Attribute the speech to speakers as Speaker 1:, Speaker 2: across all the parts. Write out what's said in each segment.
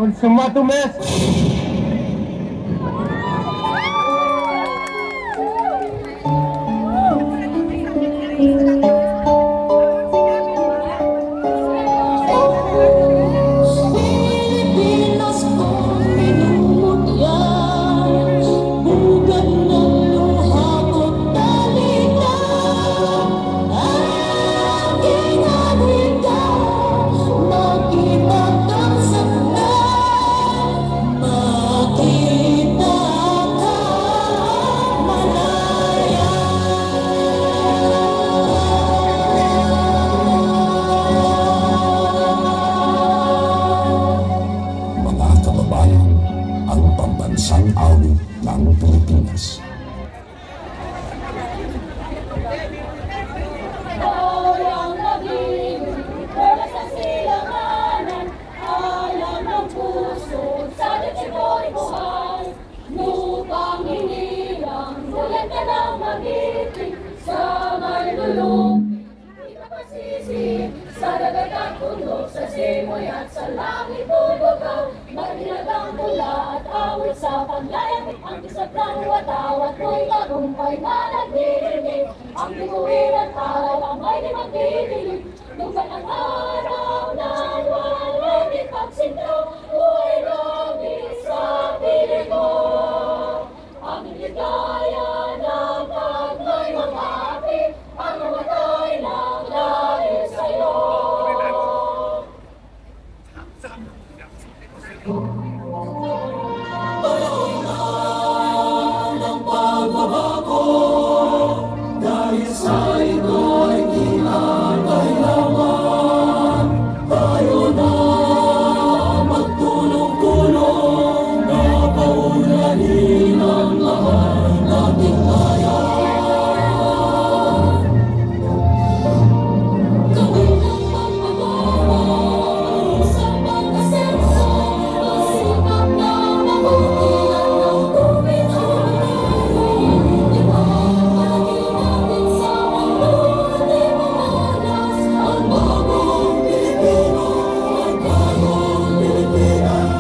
Speaker 1: Consumato mes!
Speaker 2: Pambansang awit ng Pilipinas.
Speaker 3: Tayang naging wala sa silanganan, alam ng puso, sa ditsiko'y buhay. Lupang hinirang, bulan ka ng magiting, sa malulong, di ka pasisi, sa dagat at bundok, sa simoy at sa langit bubugaw, magnilagang pula at awit sa paglayang, ang kisap ng watawat mo'y tagumpay na nagdidinig, ang biguin at taray ang may di magdidilig, lupa ng araw na walang di pagsinto, buhay langit sa piling ko, ang ligaya ng pagnoy mga api, ang namatay ng dahil sa'yo. Panahon na ng pagbabago, dahil sa ito'y kinakailangan, tayo na magtulong-tulong na paunlahin ang lahat nating kaya. Gawin ang pagbabago sa pag-asenso, masikap na mabutihan ng tubig at ulan. Ipagpalagay natin sa mundo at ipamalas ang bagong Pilipino, ang bagong Pilipinas.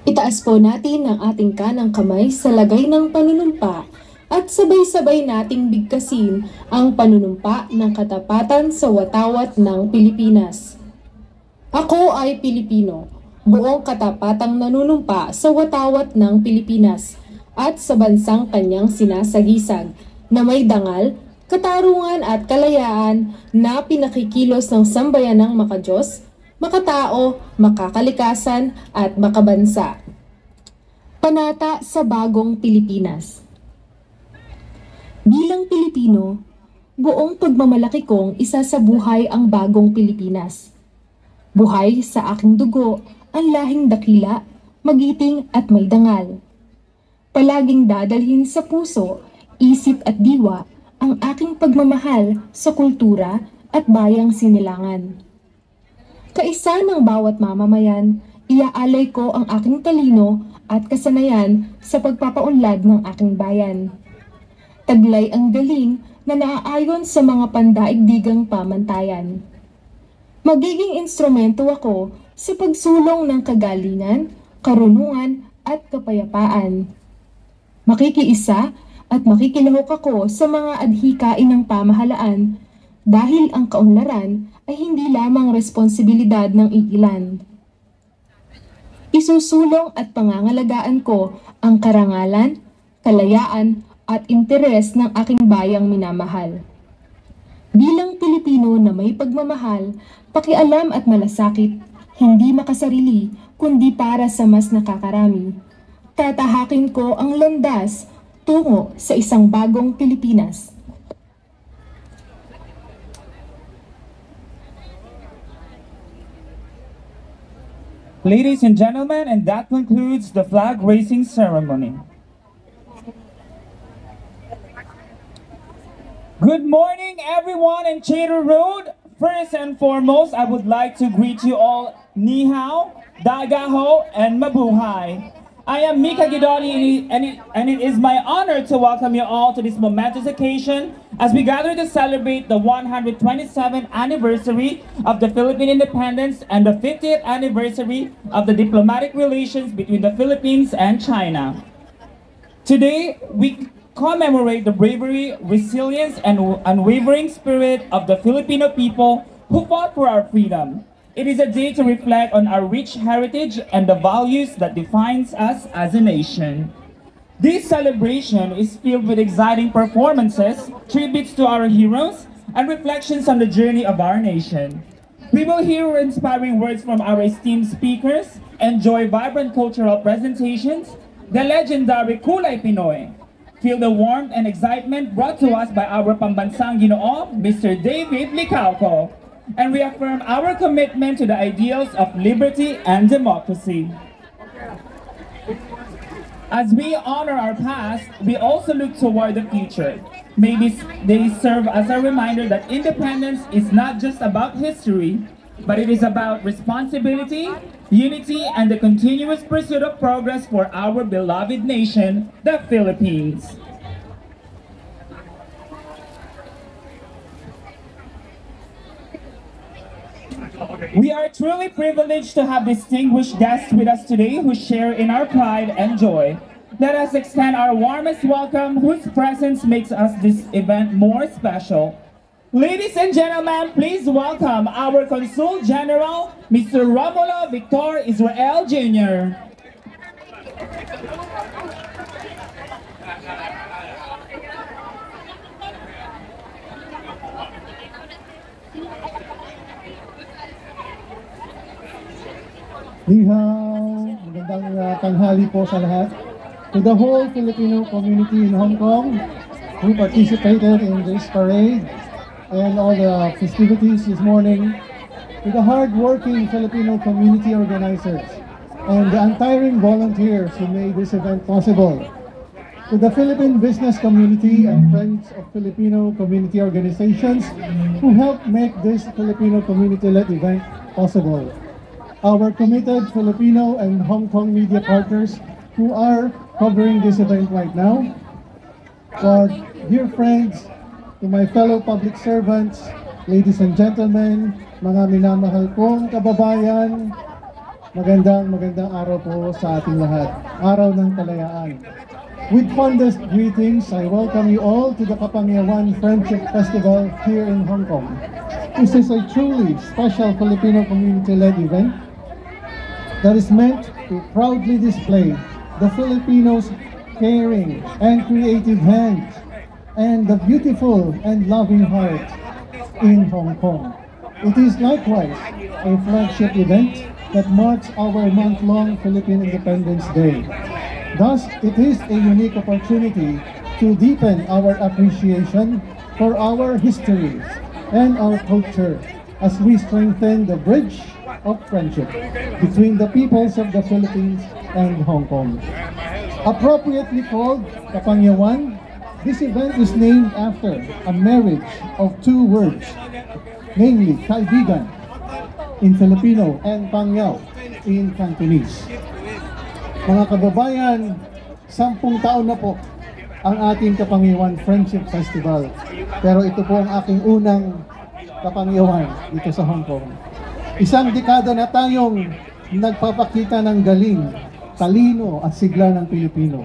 Speaker 4: Itaas po natin ang ating kanang kamay sa lagay ng panunumpa at sabay-sabay nating bigkasin ang panunumpa ng katapatan sa watawat ng Pilipinas. Ako ay Pilipino, buong katapatang nanunumpa sa watawat ng Pilipinas at sa bansang kanyang sinasagisag na may dangal, katarungan at kalayaan na pinakikilos ng sambayanang makadiyos, makatao, makakalikasan at makabansa. Panata sa Bagong Pilipinas. Bilang Pilipino, buong pagmamalaki kong isasabuhay ang bagong Pilipinas. Buhay sa aking dugo ang lahing dakila, magiting at may dangal. Palaging dadalhin sa puso, isip at diwa ang aking pagmamahal sa kultura at bayang sinilangan. Kaisa ng bawat mamamayan, iaalay ko ang aking talino at kasanayan sa pagpapaunlad ng aking bayan. Taglay ang galing na naaayon sa mga pandaigdigang pamantayan. Magiging instrumento ako sa pagsulong ng kagalingan, karunungan at kapayapaan. Makikiisa at makikilahok ako sa mga adhikain ng pamahalaan dahil ang kaunlaran ay hindi lamang responsibilidad ng iilan. Isusulong at pangangalagaan ko ang karangalan, kalayaan at interes ng aking bayang minamahal. Bilang Pilipino na may pagmamahal, pakialam at malasakit, hindi makasarili kundi para sa mas nakakarami. Tatahakin ko ang landas tungo sa isang bagong Pilipinas.
Speaker 5: Ladies and gentlemen, and that concludes the flag raising ceremony. Good morning, everyone in Chater Road. First and foremost, I would like to greet you all Ni Hao, Dagaho, and Mabuhay. I am Mika Gidoni, and it is my honor to welcome you all to this momentous occasion as we gather to celebrate the 127th anniversary of the Philippine independence and the 50th anniversary of the diplomatic relations between the Philippines and China. Today, we commemorate the bravery, resilience, and unwavering spirit of the Filipino people who fought for our freedom. It is a day to reflect on our rich heritage and the values that defines us as a nation. This celebration is filled with exciting performances, tributes to our heroes, and reflections on the journey of our nation. We will hear inspiring words from our esteemed speakers, enjoy vibrant cultural presentations, the legendary Kulay Pinoy. Feel the warmth and excitement brought to us by our Pambansang Ginoo, Mr. David Licauco, and reaffirm our commitment to the ideals of liberty and democracy. As we honor our past, we also look toward the future. May this day serve as a reminder that independence is not just about history, but it is about responsibility, unity, and the continuous pursuit of progress for our beloved nation, the Philippines. We are truly privileged to have distinguished guests with us today who share in our pride and joy. Let us extend our warmest welcome, whose presence makes us this event more special. Ladies and gentlemen, please welcome our Consul General, Mr. Romulo Victor Israel Jr.
Speaker 6: Ni hao, magandang tanghali po sa lahat. To the whole Filipino community in Hong Kong who participated in this parade and all the festivities this morning, to the hard-working Filipino community organizers and the untiring volunteers who made this event possible, to the Philippine business community and friends of Filipino community organizations who helped make this Filipino community-led event possible, our committed Filipino and Hong Kong media partners who are covering this event right now, our dear friends, to my fellow public servants, ladies and gentlemen, mga minamahal kong kababayan, magandang araw po sa ating lahat, araw ng kalayaan. With fondest greetings, I welcome you all to the Kapangyawan Friendship Festival here in Hong Kong. This is a truly special Filipino community-led event that is meant to proudly display the Filipinos' caring and creative hands and the beautiful and loving heart in Hong Kong. It is likewise a flagship event that marks our month-long Philippine Independence Day. Thus, it is a unique opportunity to deepen our appreciation for our history and our culture as we strengthen the bridge of friendship between the peoples of the Philippines and Hong Kong. Appropriately called Kapangyawan, this event is named after a marriage of two words, namely kaibigan in Filipino and Pangyaw in Cantonese. Mga kababayan, 10 taon na po ang ating Kapangyawan Friendship Festival. Pero ito po ang aking unang Kapangyawan dito sa Hong Kong. Isang dekada na tayong nagpapakita ng galing, talino at sigla ng Pilipino.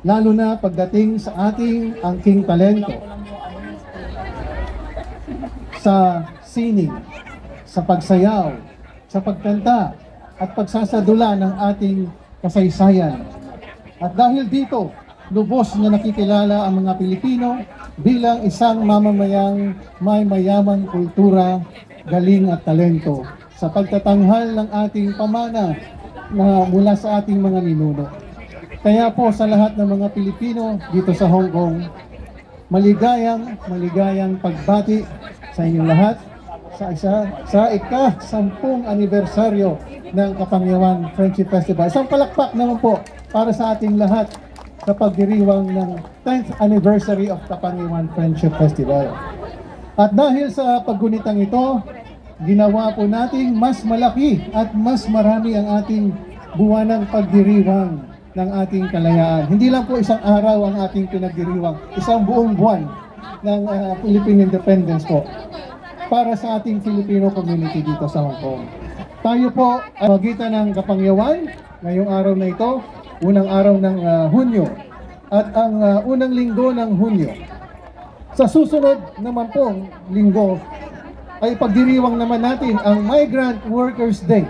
Speaker 6: Lalo na pagdating sa ating angking talento sa sining, sa pagsayaw, sa pagkanta at pagsasadula ng ating kasaysayan. At dahil dito, lubos na nakikilala ang mga Pilipino bilang isang mamamayang may mayamang kultura, galing at talento sa pagtatanghal ng ating pamana na mula sa ating mga ninuno. Kaya po sa lahat ng mga Pilipino dito sa Hong Kong, maligayang pagbati sa inyong lahat sa ika-10 anibersaryo ng Kapangyawan Friendship Festival. Isang palakpak naman po para sa ating lahat sa pagdiriwang ng 10th anniversary of Kapangyawan Friendship Festival. At dahil sa paggunitang ito, ginawa po nating mas malaki at mas marami ang ating buwanang pagdiriwang ng ating kalayaan. Hindi lang po isang araw ang ating pinagdiriwang, isang buong buwan ng Philippine Independence po para sa ating Filipino community dito sa Hong Kong. Tayo po ay magitan ng Kapangyawan ngayong araw na ito, unang araw ng Hunyo at ang unang linggo ng Hunyo. Sa susunod naman pong linggo ay pagdiriwang naman natin ang Migrant Workers Day.